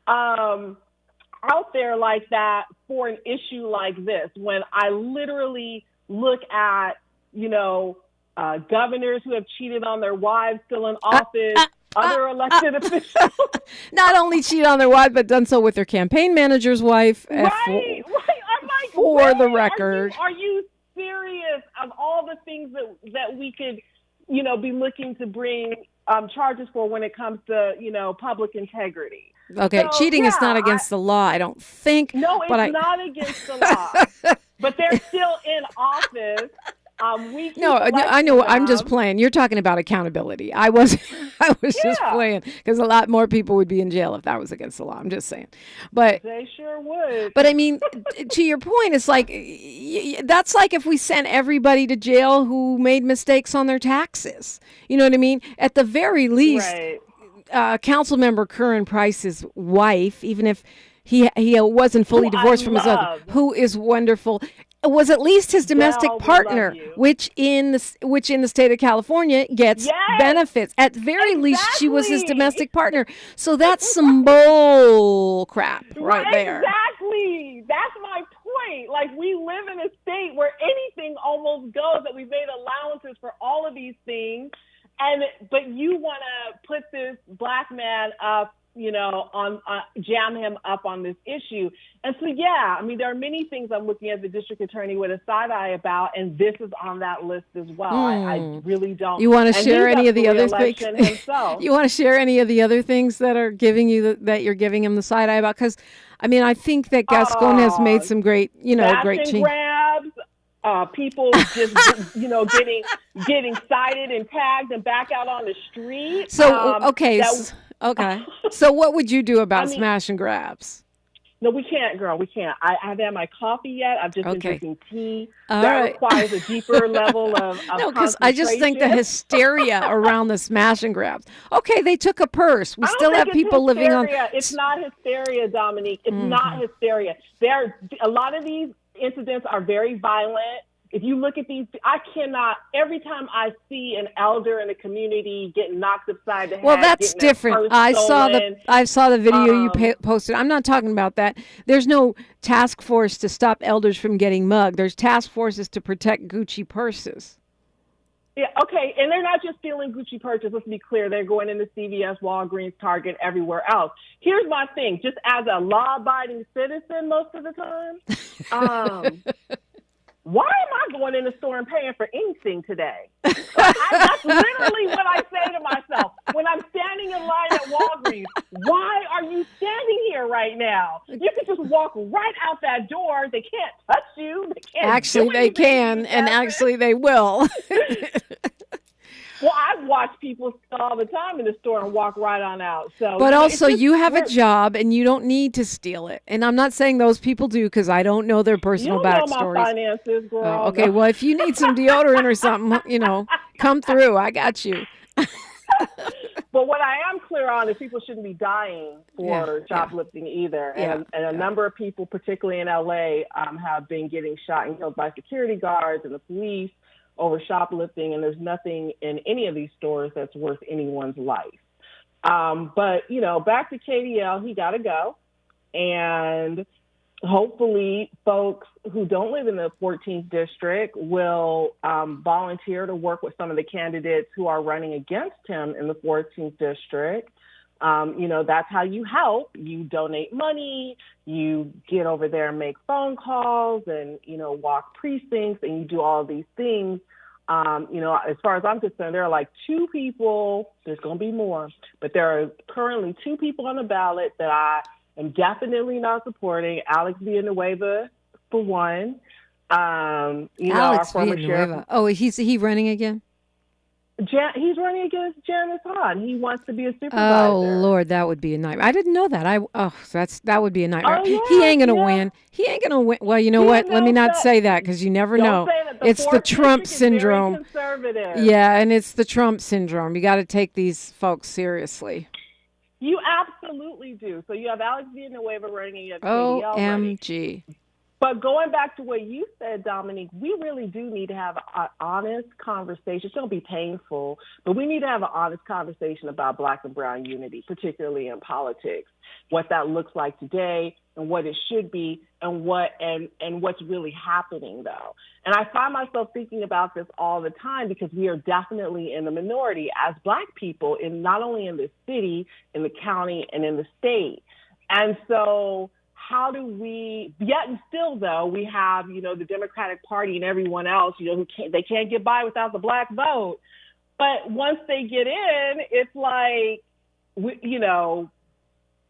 out there like that for an issue like this, when I literally look at, governors who have cheated on their wives still in office, other elected officials. Not only cheat on their wife, but done so with their campaign manager's wife. Right. I'm like, for the record. Are you serious of all the things that we could, be looking to bring charges for when it comes to, public integrity? Okay, so, cheating is not against the law, I don't think. No, it's not against the law. But they're still in office. No, I know. I'm just playing. You're talking about accountability. I was just playing, because a lot more people would be in jail if that was against the law. I'm just saying. But they sure would. But I mean, to your point, it's like that's like if we sent everybody to jail who made mistakes on their taxes. You know what I mean? At the very least, council member Curran Price's wife, even if he wasn't fully divorced from his other, who is wonderful, was at least his domestic partner, which in the state of California gets benefits. At the very least, she was his domestic partner. So that's some bull crap right there. Exactly. That's my point. Like, we live in a state where anything almost goes, that we've made allowances for all of these things. But you want to put this black man up, jam him up on this issue. And so, there are many things I'm looking at the district attorney with a side eye about, and this is on that list as well. I really don't. You want to share any of the other things? You want to share any of the other things that are giving you that you're giving him the side eye about? Because, I think that Gascon has made some great, great change. Grabs. People just, getting cited and tagged and back out on the street. So, okay. Okay. So what would you do about smash and grabs? No, we can't, girl. We can't. I haven't had my coffee yet. I've just been drinking tea. That requires a deeper level of No, because I just think the hysteria around the smash and grabs. Okay, they took a purse. We still have people living on. It's not hysteria, Dominique. It's not hysteria. A lot of these incidents are very violent. If you look at these, I cannot, every time I see an elder in the community getting knocked upside the head. Well, that's different. I saw the video you posted. I'm not talking about that. There's no task force to stop elders from getting mugged. There's task forces to protect Gucci purses. Yeah, okay, and they're not just stealing Gucci purses. Let's be clear. They're going into CVS, Walgreens, Target, everywhere else. Here's my thing. Just as a law-abiding citizen most of the time, why am I going in the store and paying for anything today? That's literally what I say to myself when I'm standing in line at Walgreens. Why are you standing here right now? You can just walk right out that door. They can't touch you. They can't. Actually, they can, and actually they will. Well, I've watched people all the time in the store and walk right on out. So, but also, you have a job and you don't need to steal it. And I'm not saying those people do because I don't know their personal backstories. You know my finances, girl. Oh, okay, well, if you need some deodorant or something, come through. I got you. But what I am clear on is people shouldn't be dying for shoplifting either. And a number of people, particularly in LA, have been getting shot and killed by security guards and the police over shoplifting, and there's nothing in any of these stores that's worth anyone's life. But, back to KDL, he got to go. And hopefully folks who don't live in the 14th district will volunteer to work with some of the candidates who are running against him in the 14th district. That's how you help. You donate money, you get over there and make phone calls and, walk precincts, and you do all of these things. As far as I'm concerned, there are like 2 people, there's going to be more, but there are currently 2 people on the ballot that I am definitely not supporting. Alex Villanueva, for one. Alex our former Villanueva. sheriff. Oh, he running again? He's running against Janice Hahn. He wants to be a supervisor. Oh Lord, that would be a nightmare. I didn't know that. That would be a nightmare. He ain't gonna win. He ain't gonna win. Well, you know what? Let me not say that because you never know. It's the Trump syndrome. Yeah, and it's the Trump syndrome. You got to take these folks seriously. You absolutely do. So you have Alex Villanueva running against KDL. OMG. But going back to what you said, Dominique, we really do need to have an honest conversation. It's going to be painful, but we need to have an honest conversation about Black and brown unity, particularly in politics, what that looks like today and what it should be and what's really happening, though. And I find myself thinking about this all the time because we are definitely in the minority as Black people, in not only in the city, in the county, and in the state. And so how do we, yet and still though, we have, the Democratic Party and everyone else, who can't get by without the Black vote. But once they get in, it's like,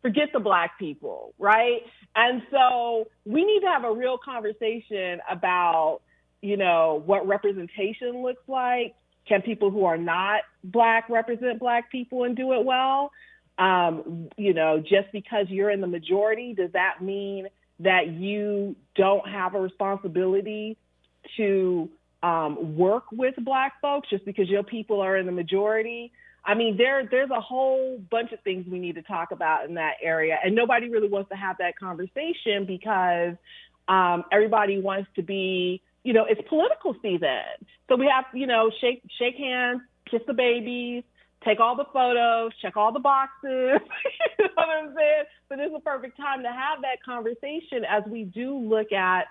forget the Black people, right? And so we need to have a real conversation about, what representation looks like. Can people who are not Black represent Black people and do it well? Just because you're in the majority, does that mean that you don't have a responsibility to work with Black folks just because your people are in the majority? I mean, there's a whole bunch of things we need to talk about in that area, and nobody really wants to have that conversation because everybody wants to be, it's political season. So we have, shake hands, kiss the babies, take all the photos, check all the boxes, you know what I'm saying? But this is a perfect time to have that conversation as we do look at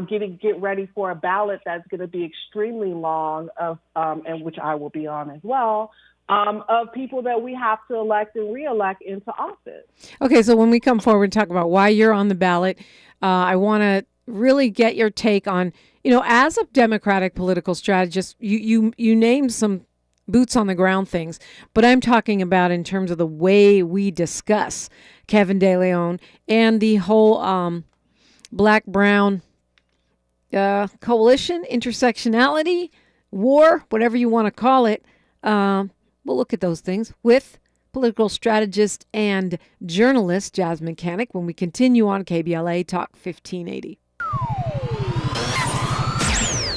get ready for a ballot that's going to be extremely long and which I will be on as well, of people that we have to elect and reelect into office. Okay, so when we come forward and talk about why you're on the ballot, I want to really get your take on, as a Democratic political strategist, you named some boots on the ground things, but I'm talking about in terms of the way we discuss Kevin DeLeon and the whole Black-Brown coalition, intersectionality, war, whatever you want to call it. We'll look at those things with political strategist and journalist Jasmyne Cannick when we continue on KBLA Talk 1580.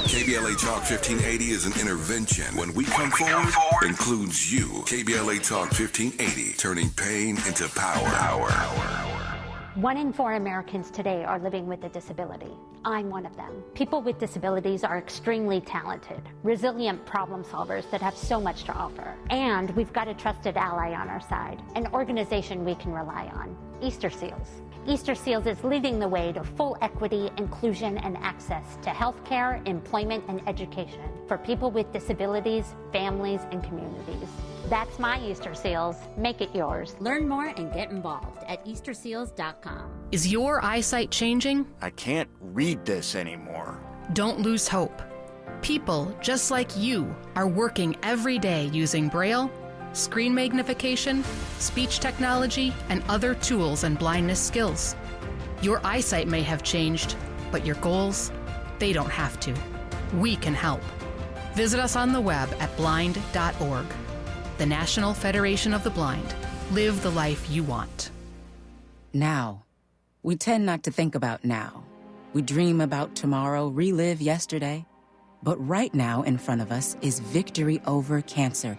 KBLA Talk 1580 is an intervention. When we come forward, includes you. KBLA Talk 1580, turning pain into power. 1 in 4 Americans today are living with a disability. I'm one of them. People with disabilities are extremely talented, resilient problem solvers that have so much to offer. And we've got a trusted ally on our side, an organization we can rely on, Easter Seals. Easter Seals is leading the way to full equity, inclusion, and access to healthcare, employment, and education for people with disabilities, families, and communities. That's my Easter Seals. Make it yours. Learn more and get involved at easterseals.com. Is your eyesight changing? I can't read this anymore. Don't lose hope. People just like you are working every day using Braille, screen magnification, speech technology, and other tools and blindness skills. Your eyesight may have changed, but your goals, they don't have to. We can help. Visit us on the web at blind.org. The National Federation of the Blind. Live the life you want. Now. We tend not to think about now. We dream about tomorrow, relive yesterday. But right now in front of us is victory over cancer.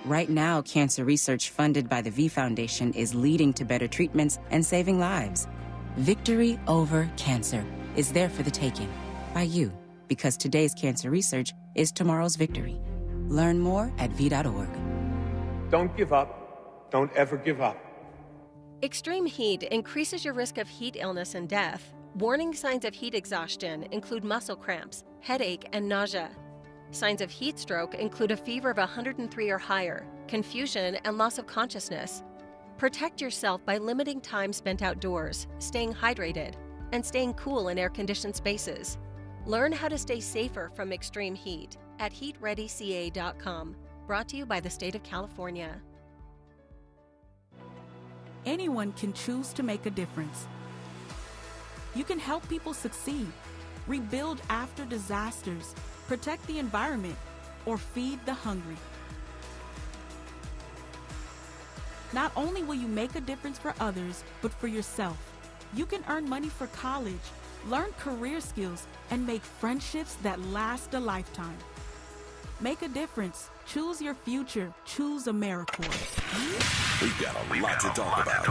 Right now, cancer research funded by the V Foundation is leading to better treatments and saving lives. Victory over cancer is there for the taking by you, because today's cancer research is tomorrow's victory. Learn more at v.org. Don't give up. Don't ever give up. Extreme heat increases your risk of heat illness and death. Warning signs of heat exhaustion include muscle cramps, headache, and nausea. Signs of heat stroke include a fever of 103 or higher, confusion, and loss of consciousness. Protect yourself by limiting time spent outdoors, staying hydrated, and staying cool in air-conditioned spaces. Learn how to stay safer from extreme heat at heatreadyca.com. Brought to you by the state of California. Anyone can choose to make a difference. You can help people succeed, rebuild after disasters, protect the environment, or feed the hungry. Not only will you make a difference for others, but for yourself. You can earn money for college, learn career skills, and make friendships that last a lifetime. Make a difference. Choose your future. Choose AmeriCorps. We've got a lot to talk about.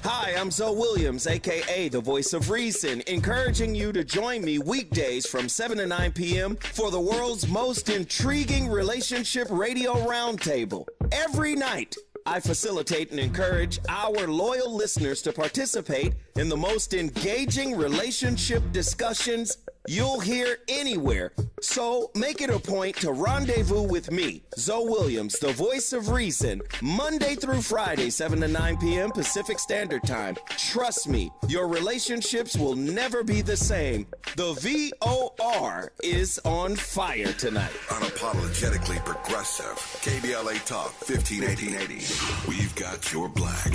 Hi, I'm Zoe Williams, a.k.a. the voice of reason, encouraging you to join me weekdays from 7 to 9 p.m. for the world's most intriguing relationship radio roundtable. Every night, I facilitate and encourage our loyal listeners to participate in the most engaging relationship discussions you'll hear anywhere. So make it a point to rendezvous with me, Zoe Williams, the voice of reason, Monday through Friday, 7 to 9 p.m. Pacific Standard Time. Trust me, your relationships will never be the same. The VOR is on fire tonight. Unapologetically progressive. KBLA Talk 1580. We've got your black.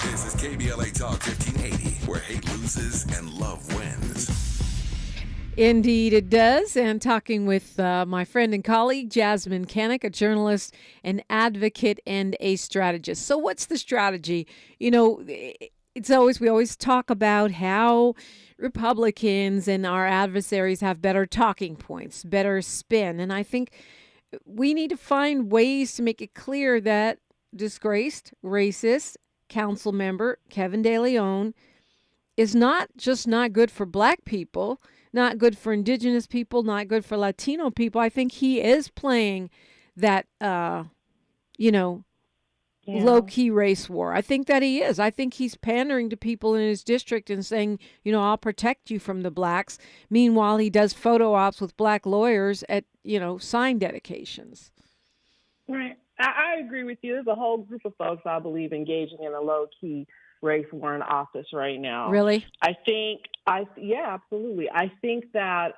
This is KBLA Talk 1580, where hate loses and love wins. Indeed it does. And talking with my friend and colleague, Jasmyne Cannick, a journalist, an advocate, and a strategist. So what's the strategy? You know, we always talk about how Republicans and our adversaries have better talking points, better spin. And I think we need to find ways to make it clear that disgraced, racist council member Kevin DeLeon is not just not good for black people, not good for indigenous people, not good for Latino people. I think he is playing that, low-key race war. I think that he is. I think he's pandering to people in his district and saying, I'll protect you from the blacks. Meanwhile, he does photo ops with black lawyers at, sign dedications. Right. I agree with you. There's a whole group of folks, I believe, engaging in a low-key race war in office right now. Really? Yeah, absolutely. I think that,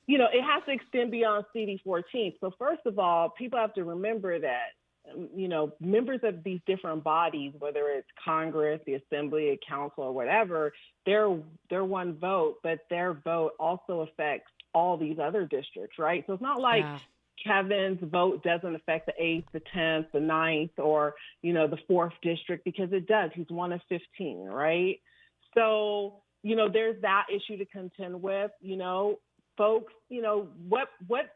it has to extend beyond CD 14. So first of all, people have to remember that, members of these different bodies, whether it's Congress, the Assembly, a council, or whatever, they're one vote, but their vote also affects all these other districts, right? So it's not like Kevin's vote doesn't affect the 8th, the 10th, the 9th, or, the 4th district, because it does. He's one of 15, right? So, there's that issue to contend with, folks, what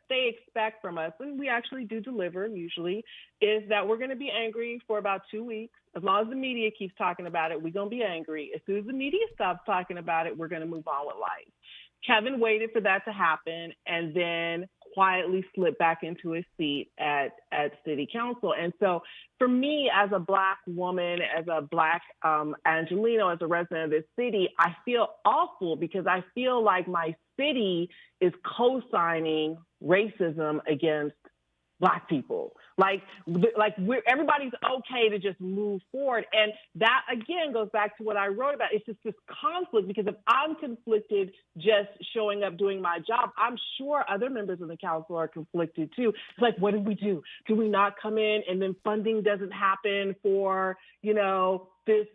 they expect from us, and we actually do deliver usually, is that we're going to be angry for about 2 weeks. As long as the media keeps talking about it, we're going to be angry. As soon as the media stops talking about it, we're going to move on with life. Kevin waited for that to happen and then quietly slipped back into his seat at city council. And so for me, as a Black woman, as a Black Angelino, as a resident of this city, I feel awful because I feel like my city is co-signing racism against Black people. Everybody's okay to just move forward. And that, again, goes back to what I wrote about. It's just this conflict, because if I'm conflicted just showing up doing my job, I'm sure other members of the council are conflicted too. It's like, what did we do? Do we not come in and then funding doesn't happen for, this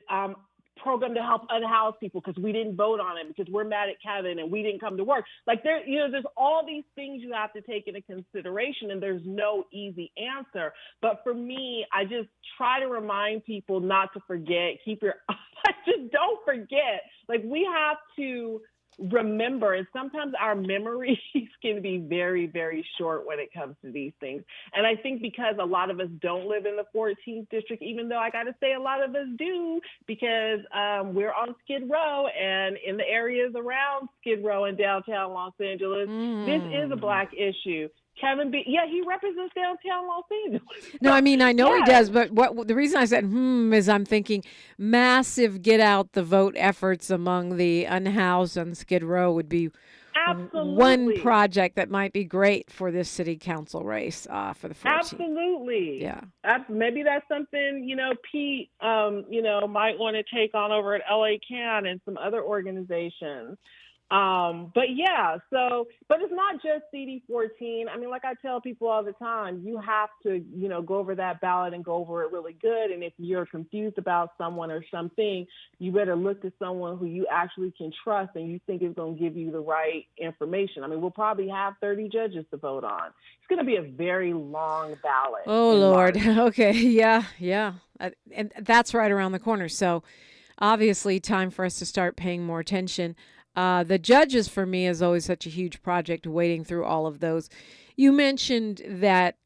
program to help unhoused people because we didn't vote on it, because we're mad at Kevin and we didn't come to work. There's all these things you have to take into consideration, and there's no easy answer. But for me, I just try to remind people not to forget, just don't forget. We have to remember, and sometimes our memories can be very, very short when it comes to these things. And I think because a lot of us don't live in the 14th district, even though I got to say a lot of us do, because we're on Skid Row and in the areas around Skid Row in downtown Los Angeles, this is a Black issue. Kevin he represents downtown Los Angeles. No, I mean, I know he does, but the reason I said is I'm thinking massive get out the vote efforts among the unhoused on Skid Row would be one project that might be great for this city council race for the 14th. Absolutely. Yeah. Maybe that's something, Pete, might want to take on over at LA Can and some other organizations. But it's not just CD14. I mean, like I tell people all the time, you have to, go over that ballot and go over it really good. And if you're confused about someone or something, you better look to someone who you actually can trust and you think is going to give you the right information. I mean, we'll probably have 30 judges to vote on. It's going to be a very long ballot. Oh, Lord. March. Okay. Yeah. And that's right around the corner. So obviously time for us to start paying more attention. The judges, for me, is always such a huge project, wading through all of those. You mentioned that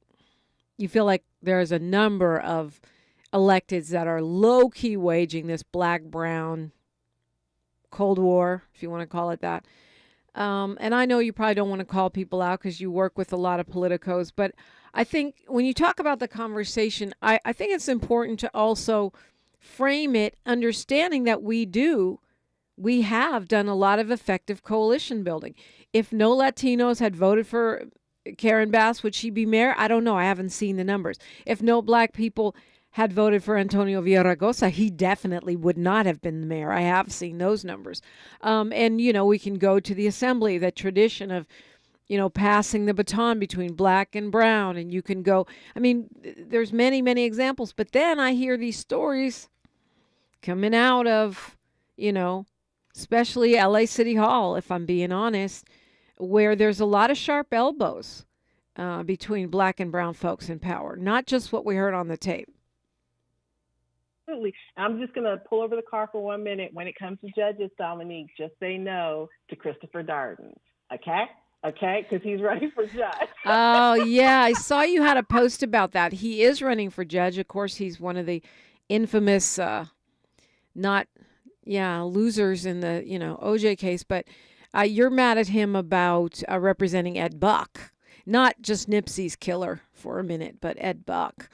you feel like there's a number of electeds that are low-key waging this Black-Brown Cold War, if you want to call it that. And I know you probably don't want to call people out because you work with a lot of politicos, but I think when you talk about the conversation, I think it's important to also frame it understanding that we have done a lot of effective coalition building. If no Latinos had voted for Karen Bass, would she be mayor? I don't know. I haven't seen the numbers. If no Black people had voted for Antonio Villaraigosa, he definitely would not have been the mayor. I have seen those numbers. And, we can go to the assembly, that tradition of, passing the baton between Black and brown. And you can go, there's many, many examples. But then I hear these stories coming out of, especially LA City Hall, if I'm being honest, where there's a lot of sharp elbows between Black and brown folks in power, not just what we heard on the tape. Absolutely. I'm just going to pull over the car for 1 minute. When it comes to judges, Dominique, just say no to Christopher Darden. Okay? Because he's running for judge. Oh, yeah. I saw you had a post about that. He is running for judge. Of course, he's one of the infamous losers in the, OJ case. But you're mad at him about representing Ed Buck. Not just Nipsey's killer for a minute, but Ed Buck,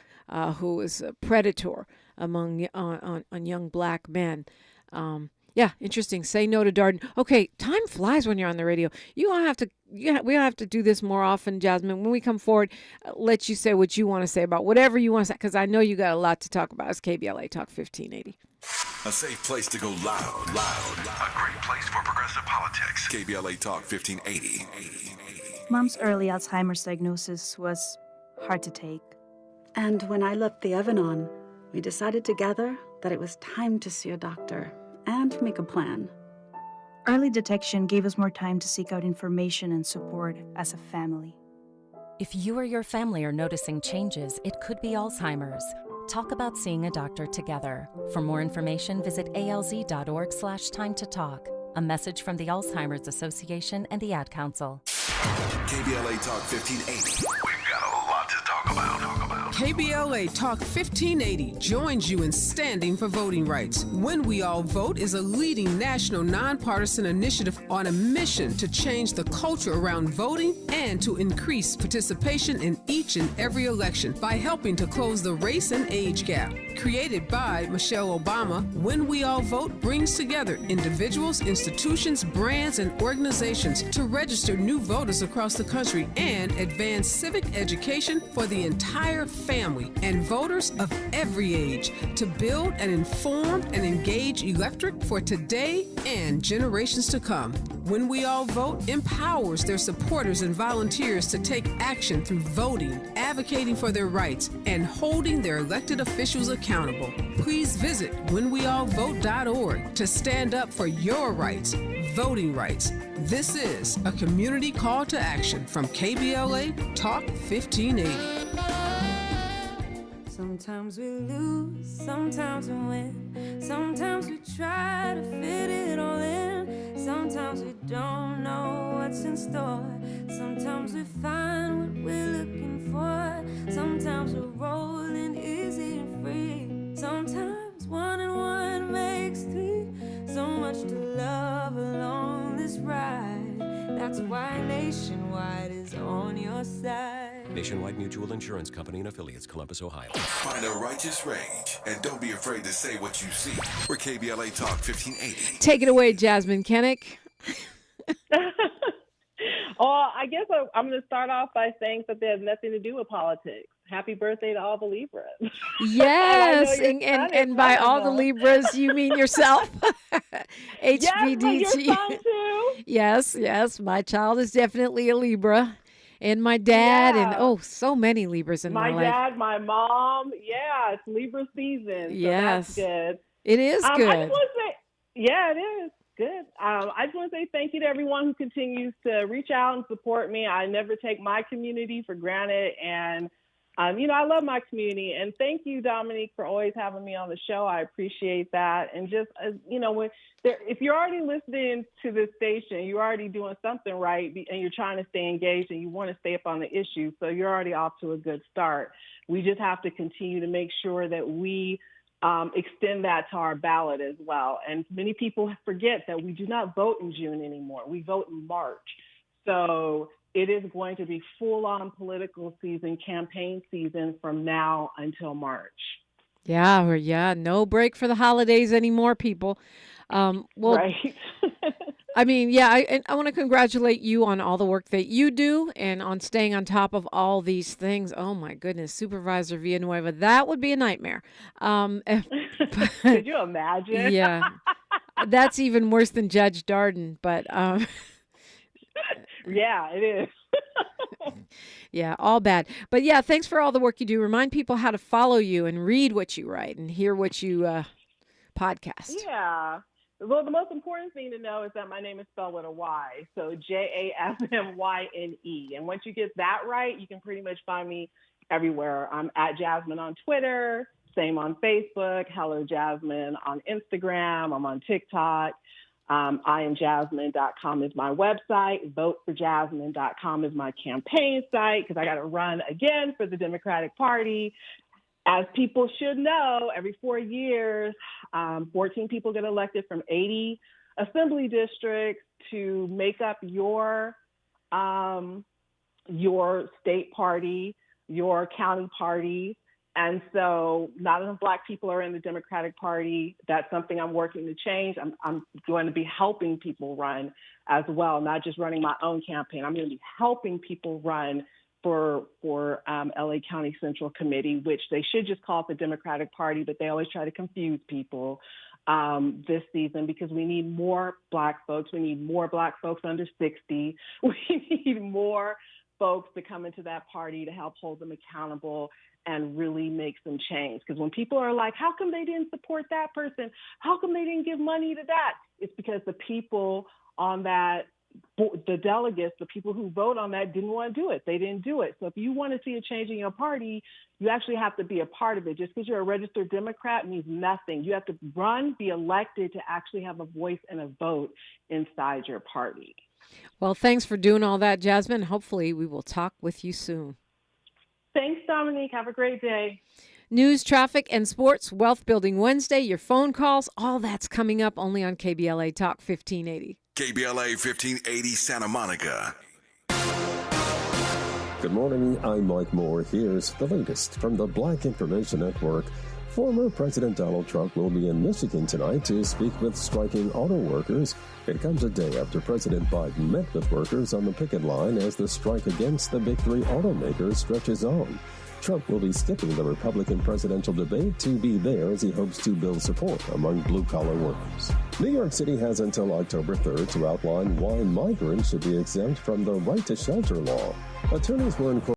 who is a predator among on young Black men. Interesting. Say no to Darden. Okay, time flies when you're on the radio. We don't have to do this more often, Jasmine. When we come forward, let you say what you want to say about whatever you want to say, because I know you got a lot to talk about. It's KBLA Talk 1580. A safe place to go loud. A great place for progressive politics. KBLA Talk 1580. Mom's early Alzheimer's diagnosis was hard to take. And when I left the oven on, we decided together that it was time to see a doctor and make a plan. Early detection gave us more time to seek out information and support as a family. If you or your family are noticing changes, it could be Alzheimer's. Talk about seeing a doctor together. For more information, visit alz.org/time to talk. A message from the Alzheimer's Association and the Ad Council. KBLA Talk 1580. We've got a lot to talk about. KBLA Talk 1580 joins you in standing for voting rights. When We All Vote is a leading national nonpartisan initiative on a mission to change the culture around voting and to increase participation in each and every election by helping to close the race and age gap. Created by Michelle Obama, When We All Vote brings together individuals, institutions, brands, and organizations to register new voters across the country and advance civic education for the entire family and voters of every age to build an informed and engaged electorate for today and generations to come. When We All Vote empowers their supporters and volunteers to take action through voting, advocating for their rights, and holding their elected officials accountable. Please visit whenweallvote.org to stand up for your rights, voting rights. This is a community call to action from KBLA Talk 1580. Sometimes we lose, sometimes we win. Sometimes we try to fit it all in. Sometimes we don't know what's in store. Sometimes we find what we're looking for. Sometimes we're rolling easy and free. Sometimes 1 and 1 makes 3. So much to love along this ride. That's why Nationwide is on your side. Nationwide Mutual Insurance Company and Affiliates, Columbus, Ohio. Find a righteous rage and don't be afraid to say what you see. We're KBLA Talk 1580. Take it away, Jasmyne Cannick. Oh, I guess I'm going to start off by saying something that has nothing to do with politics. Happy birthday to all the Libras. Yes, and by all the Libras, you mean yourself. HBDT. Yes, your son too. Yes, my child is definitely a Libra. And my dad, and so many Libras in my life. My dad, my mom, it's Libra season. So yes, that's good. It is good. I just want to say, it is good. I just want to say thank you to everyone who continues to reach out and support me. I never take my community for granted, and I love my community. And thank you, Dominique, for always having me on the show. I appreciate that. And just if you're already listening to this station, you're already doing something right, and you're trying to stay engaged and you want to stay up on the issue. So you're already off to a good start. We just have to continue to make sure that we extend that to our ballot as well. And many people forget that we do not vote in June anymore. We vote in March. So it is going to be full-on political season, campaign season from now until March. No break for the holidays anymore, people. Right. I mean, I want to congratulate you on all the work that you do and on staying on top of all these things. Oh, my goodness, Supervisor Villanueva, that would be a nightmare. Could you imagine? Yeah, that's even worse than Judge Darden, but... Yeah, it is. Yeah, all bad. But thanks for all the work you do. Remind people how to follow you and read what you write and hear what you podcast. Yeah. Well, the most important thing to know is that my name is spelled with a Y. So Jasmyne. And once you get that right, you can pretty much find me everywhere. I'm at Jasmyne on Twitter, same on Facebook, Hello Jasmyne on Instagram. I'm on TikTok. IamJasmyne.com is my website. VoteForJasmyne.com is my campaign site because I got to run again for the Democratic Party. As people should know, every 4 years, 14 people get elected from 80 assembly districts to make up your state party, your county party. And so not enough Black people are in the Democratic Party. That's something I'm working to change. I'm going to be helping people run as well, not just running my own campaign. I'm going to be helping people run for LA County Central Committee, which they should just call it the Democratic Party, but they always try to confuse people this season because we need more Black folks. We need more Black folks under 60. We need more folks to come into that party to help hold them accountable and really make some change. Because when people are like, how come they didn't support that person? How come they didn't give money to that? It's because the people on that, the delegates, the people who vote on that didn't want to do it. They didn't do it. So if you want to see a change in your party, you actually have to be a part of it. Just because you're a registered Democrat means nothing. You have to run, be elected to actually have a voice and a vote inside your party. Well, thanks for doing all that, Jasmine. Hopefully we will talk with you soon. Thanks, Dominique. Have a great day. News, traffic, and sports, Wealth Building Wednesday, your phone calls, all that's coming up only on KBLA Talk 1580. KBLA 1580 Santa Monica. Good morning, I'm Mike Moore. Here's the latest from the Black Information Network. Former President Donald Trump will be in Michigan tonight to speak with striking auto workers. It comes a day after President Biden met with workers on the picket line as the strike against the big three automakers stretches on. Trump will be skipping the Republican presidential debate to be there as he hopes to build support among blue-collar workers. New York City has until October 3rd to outline why migrants should be exempt from the right to shelter law. Attorneys were in